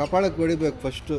ಕಪಾಳಕ್ಕೆ ಹೊಡಿಬೇಕು ಫಸ್ಟ್.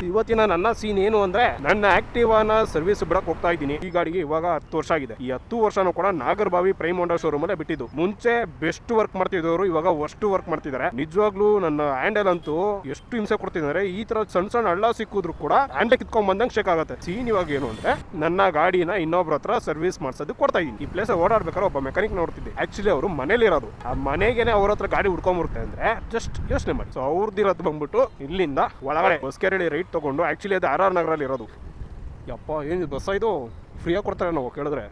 ಇವತ್ತಿನ ನನ್ನ ಸೀನ್ ಏನು ಅಂದ್ರೆ, ನನ್ನ ಆಕ್ಟಿವಾನ ಸರ್ವಿಸ್ ಬಿಡಕ್ ಹೋಗ್ತಾ ಇದ್ದೀನಿ. ಈ ಗಾಡಿಗೆ ಇವಾಗ 10 ವರ್ಷ ಆಗಿದೆ. ಈ 10 ವರ್ಷನೂ ಕೂಡ ನಾಗರಬಾವಿ ಪ್ರೈಮ್ ಹೋಂಡಾ ಶೋರೂಮ್ ಅಲ್ಲೇ ಬಿಟ್ಟಿದ್ದು. ಮುಂಚೆ ಬೆಸ್ಟ್ ವರ್ಕ್ ಮಾಡ್ತಿದ್ದವರು ಇವಾಗ ವರ್ಸ್ಟ್ ವರ್ಕ್ ಮಾಡ್ತಿದ್ದಾರೆ. ನಿಜವಾಗ್ಲೂ ನನ್ನ ಹ್ಯಾಂಡಲ್ ಅಂತೂ ಎಷ್ಟು ಹಿಂಸೆ ಕೊಡ್ತಿದ್ದಾರೆ. ಈ ತರ ಸಣ್ಣ ಸಣ್ಣ ಹಳ್ಳ ಸಿಕ್ಕಿದ್ರು ಕೂಡ ಹ್ಯಾಂಡಲ್ ಕಿತ್ಕೊಂಡ್ ಬಂದಂಗೆ ಶೇಕ್ ಆಗುತ್ತೆ. ಸೀನ್ ಇವಾಗ ಏನು ಅಂದ್ರೆ, ನನ್ನ ಗಾಡಿನ ಇನ್ನೊಬ್ರ ಹತ್ರ ಸರ್ವಿಸ್ ಮಾಡ್ಸೋದಕ್ಕೆ ಕೊಡ್ತಾ ಇದ್ದೀನಿ. ಈ ಪ್ಲೇಸ್ ಓಡಾಡ್ಬೇಕಾದ್ರೆ ಒಬ್ಬ ಮೆಕ್ಯಾನಿಕ್ ನೋಡ್ತಿದ್ದೆ. ಆಕ್ಚುಲಿ ಅವರು ಮನೇಲಿ ಇರೋದು, ಆ ಮನೆಗೇನೆ ಅವ್ರ ಹತ್ರ ಗಾಡಿ ಹುಡ್ಕೊಂಡ್ಬರುತ್ತೆ ಅಂದ್ರೆ ಜಸ್ಟ್ ಯೋಚನೆ ಮಾಡಿ. ಸೊ ಅವ್ರದ್ದಿರೋದು ಬಂದ್ಬಿಟ್ಟು ಇಲ್ಲಿಂದ ಒಳಗಡೆ ಹೊಸಕೆರಳಿ ರೈಟ್ ತಗೊಂಡು, ಆಕ್ಚುಲಿ ಅದು RR ನಗರಲ್ಲಿ ಇರೋದು. ಯಪ್ಪ ಏನಿದು ಬಸ್ ಇದು ಫ್ರೀಯಾಗಿ ಕೊಡ್ತಾರೆ ನಾವು ಕೇಳಿದ್ರೆ.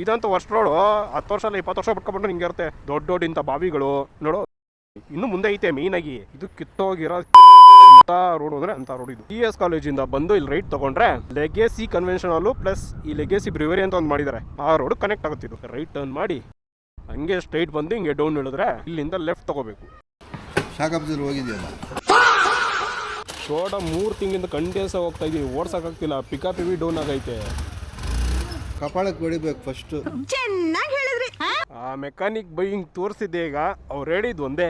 ಇದಂತೂ ವರ್ಷ ರೋಡು 10 ವರ್ಷ ಅಲ್ಲ 20 ವರ್ಷ ಬಿಟ್ಕೊಂಡ್ಬಿಟ್ಟು ನಿಂಗೆ ಇರುತ್ತೆ. ದೊಡ್ಡ ದೊಡ್ಡ ಇಂಥ ಬಾವಿಗಳು ನೋಡು. ಇನ್ನು ಮುಂದೆ ಐತೆ ಮೇನ್ ಆಗಿ ಇದು ಕಿತ್ತೋಗಿರೋ ರೋಡ್ ಅಂದ್ರೆ ಅಂತ ರೋಡ್ ಇದು. TS ಕಾಲೇಜಿಂದ ಬಂದು ಇಲ್ಲಿ ರೈಟ್ ತಗೊಂಡ್ರೆ ಲೆಗೆಸಿ ಕನ್ವೆನ್ಷನ್ ಹಾಲು ಪ್ಲಸ್ ಈ ಲೆಗೆಸಿ ಬ್ರಿವರಿ ಅಂತ ಒಂದು ಮಾಡಿದ್ದಾರೆ. ಆ ರೋಡ್ ಕನೆಕ್ಟ್ ಆಗುತ್ತೆ. ಇದು ರೈಟ್ ಟರ್ನ್ ಮಾಡಿ ಹಂಗೆ ಸ್ಟ್ರೈಟ್ ಬಂದು ಹಿಂಗೆ ಡೌನ್ ಇಳಿದ್ರೆ ಇಲ್ಲಿಂದ ಲೆಫ್ಟ್ ತಗೋಬೇಕು. ಶಾಖಾಬ್ಜರ್ ಹೋಗಿದೆಯಲ್ಲ, ಶೋಡ 3 ತಿಂಗಳಿಂದ ಕಂಟಿನ್ಯೂಸ್ ಹೋಗ್ತಾ ಇದೀವಿ, ಓಡ್ಸಕ್ಕಾಗ್ತಿಲ್ಲ. ಪಿಕಪ್ ಇವಿ ಡೌನ್ ಆಗೈತೆ. ಕಪಾಳಕ್ಕೆ ಹೊಡಿಬೇಕು ಫಸ್ಟ್. ಚೆನ್ನಾಗಿ ಹೇಳಿದ್ರಿ. ಆ ಮೆಕ್ಯಾನಿಕ್ ಬೈ ಹಿಂಗ್ ತೋರಿಸಿದ್ದೆ. ಈಗ ಅವ್ರು ಹೇಳಿದ್ ಒಂದೇ,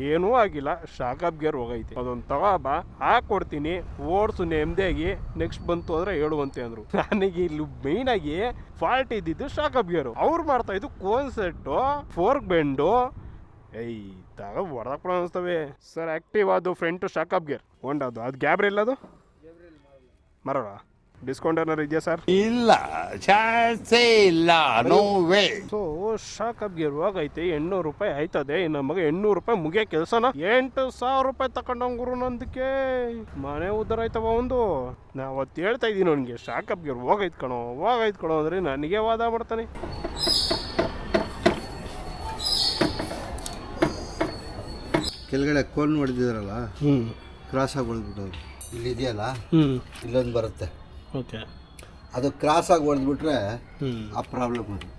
ಏನೂ ಆಗಿಲ್ಲ, ಶಾಕಪ್ ಗೇರ್ ಹೋಗೈತೆ, ಅದೊಂದು ತಗೋಬಾ ಹಾಕೊಡ್ತೀನಿ, ಓಡಿಸು ನೆಮ್ಮದಿಯಾಗಿ, ನೆಕ್ಸ್ಟ್ ಬಂತು ಅಂದ್ರೆ ಹೇಳುವಂತೆ ಅಂದ್ರು. ನನಗೆ ಇಲ್ಲಿ ಮೈನ್ ಆಗಿ ಫಾಲ್ಟ್ ಇದ್ದಿದ್ದು ಶಾಕಪ್ ಗೇರು. ಅವ್ರು ಮಾಡ್ತಾ ಇದ್ದು ಕೋನ್ ಸೆಟ್ಟು, ಫೋರ್ಕ್ ಬೆಂಡು. ತಗ ಹೊಡೆದಪ್ಪ ಅನಿಸ್ತವೆ ಸರ್. ಆಕ್ಟಿವ್ ಅದು ಫ್ರಂಟ್ ಶಾಕಪ್ ಗೇರ್ ಹೊಂಡದು, ಅದು ಗ್ಯಾಬ್ರಿ ಇಲ್ಲ, ಅದು ಮರೋಣ. ಡಿಸ್ಕೌಂಟ್ ಏನಾರು ಇದೆಯಾ ಸರ್? ಇಲ್ಲ, ಚಾನ್ಸೇ ಇಲ್ಲ, ನೋ ವೇ. ಸೊ ಶಾಕಪ್ ಗೇರ್ ಹೋಗೈತೆ, 800 ರೂಪಾಯಿ ಆಯ್ತದೆ. ನಮಗೆ 800 ರೂಪಾಯಿ ಮುಗಿಯೋ ಕೆಲಸನ 8,000 ರೂಪಾಯಿ ತಗೊಂಡಂಗುರು. ನಂದಕ್ಕೆ ಮನೆ ಉದ್ದಾರ ಆಯ್ತವ ಒಂದು. ನಾ ಅವತ್ತು ಹೇಳ್ತಾ ಇದ್ದೀನಿ ಅವನಿಗೆ, ಶಾಕಪ್ ಗೇರ್ ಹೋಗೈತ್ ಕಣೋ ಅಂದ್ರೆ ನನಗೆ ವಾದ ಮಾಡ್ತಾನೆ. ಕೆಳಗಡೆ ಕೋನ್ ಹೊಡೆದಿದ್ರಲ್ಲ, ಕ್ರಾಸ್ ಆಗಿ ಹೊಡೆದ್ಬಿಟ್ಟವ್ರು. ಇಲ್ಲಿದೆಯಲ್ಲ, ಇಲ್ಲೊಂದು ಬರುತ್ತೆ. ಓಕೆ, ಅದು ಕ್ರಾಸ್ ಆಗಿ ಹೊಡೆದ್ಬಿಟ್ರೆ ಆ ಪ್ರಾಬ್ಲಮ್ ಅದು.